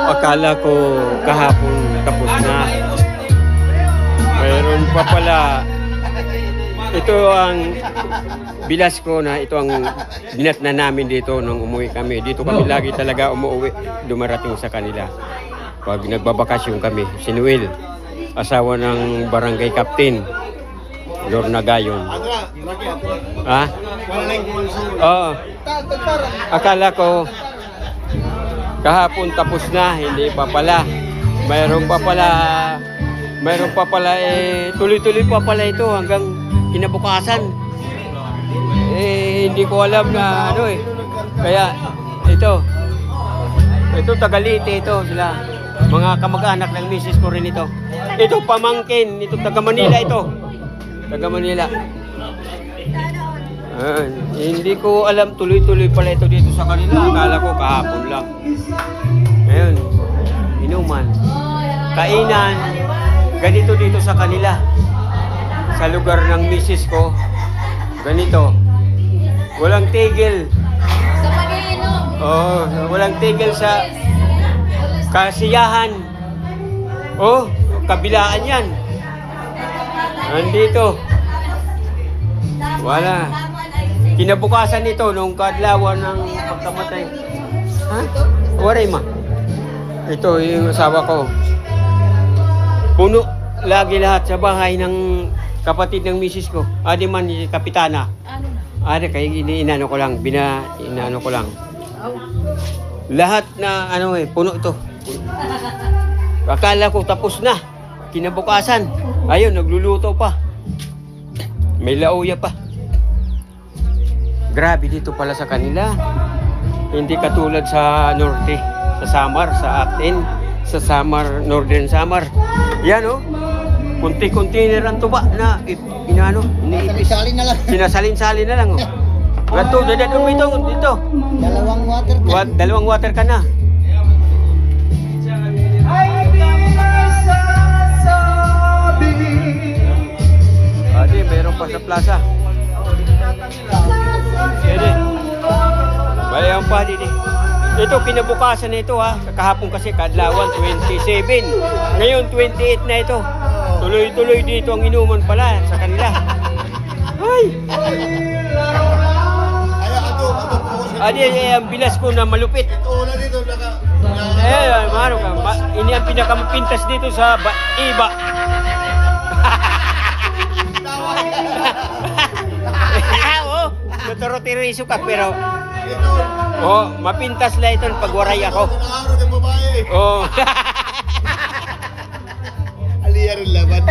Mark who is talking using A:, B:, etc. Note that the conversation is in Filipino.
A: Akala ko kahapon tapos na. Mayroon pa pala. Ito ang bilas ko na ito ang binat na namin dito nung umuwi kami. Dito kami lagi talaga umuwi, dumarating sa kanila. Pag nagbabakasyon kami, si Noel, asawa ng barangay captain, Lorna Gayon. Ha? Oo. Akala ko kahapon tapos na, hindi pa pala. Mayroon pa pala tuloy-tuloy pa pala ito hanggang kinabukasan. Hindi ko alam na ano eh. Kaya ito tagalite ito sila. Mga kamag-anak ng misis ko rin ito. Ito pamangkin, ito taga Manila ito. Taga Manila. Hindi ko alam tuloy-tuloy pala ito dito sa kanila. Akala ko kahapon lang. Ngayon, inuman. Kainan. Ganito dito sa kanila. Sa lugar ng misis ko. Ganito. Walang tigil.
B: Sa pag-iinom.
A: Oh, walang tigil sa kasiyahan. Oh, kabilaan yan. Nandito. Wala. Kinabukasan nito nung kadlawan ng pagkamatay. Ha? Waray ma. Ito yung asawa ko. Puno lagi lahat sa bahay ng kapatid ng misis ko. Adi man ni kapitana.
B: Ano na?
A: Adi kaya inaano ko lang, inaano ko lang. Lahat na puno to. Akala ko tapos na. Kinabukasan. Ayun, nagluluto pa. May lauya pa. Grabe dito pala sa kanila. Hindi katulad sa norte, sa Samar, sa atin, sa Samar, Northern Samar. Yan oh. Kunti-kunti na tuba na iniipis. Sinasalin-salin na lang oh. Ganto, dadadong dito. Dalawang water ka na. Adi, meron pa sa plaza. Sige. Bayan pa dito. Ito kinabukasan na ito ha. Kahapon kasi kadlawan 27. Ngayon 28 na ito. Tuloy-tuloy dito ang inuman pala sa kanila. Ay! Adi, ang bilas ko na malupit. Mano ka. Ini ang pinakamapintas dito sa iba. Oo, tuturo-tiriso ka pero mapintas lang ito pag waray ako. Oh.
C: Aliyar laban.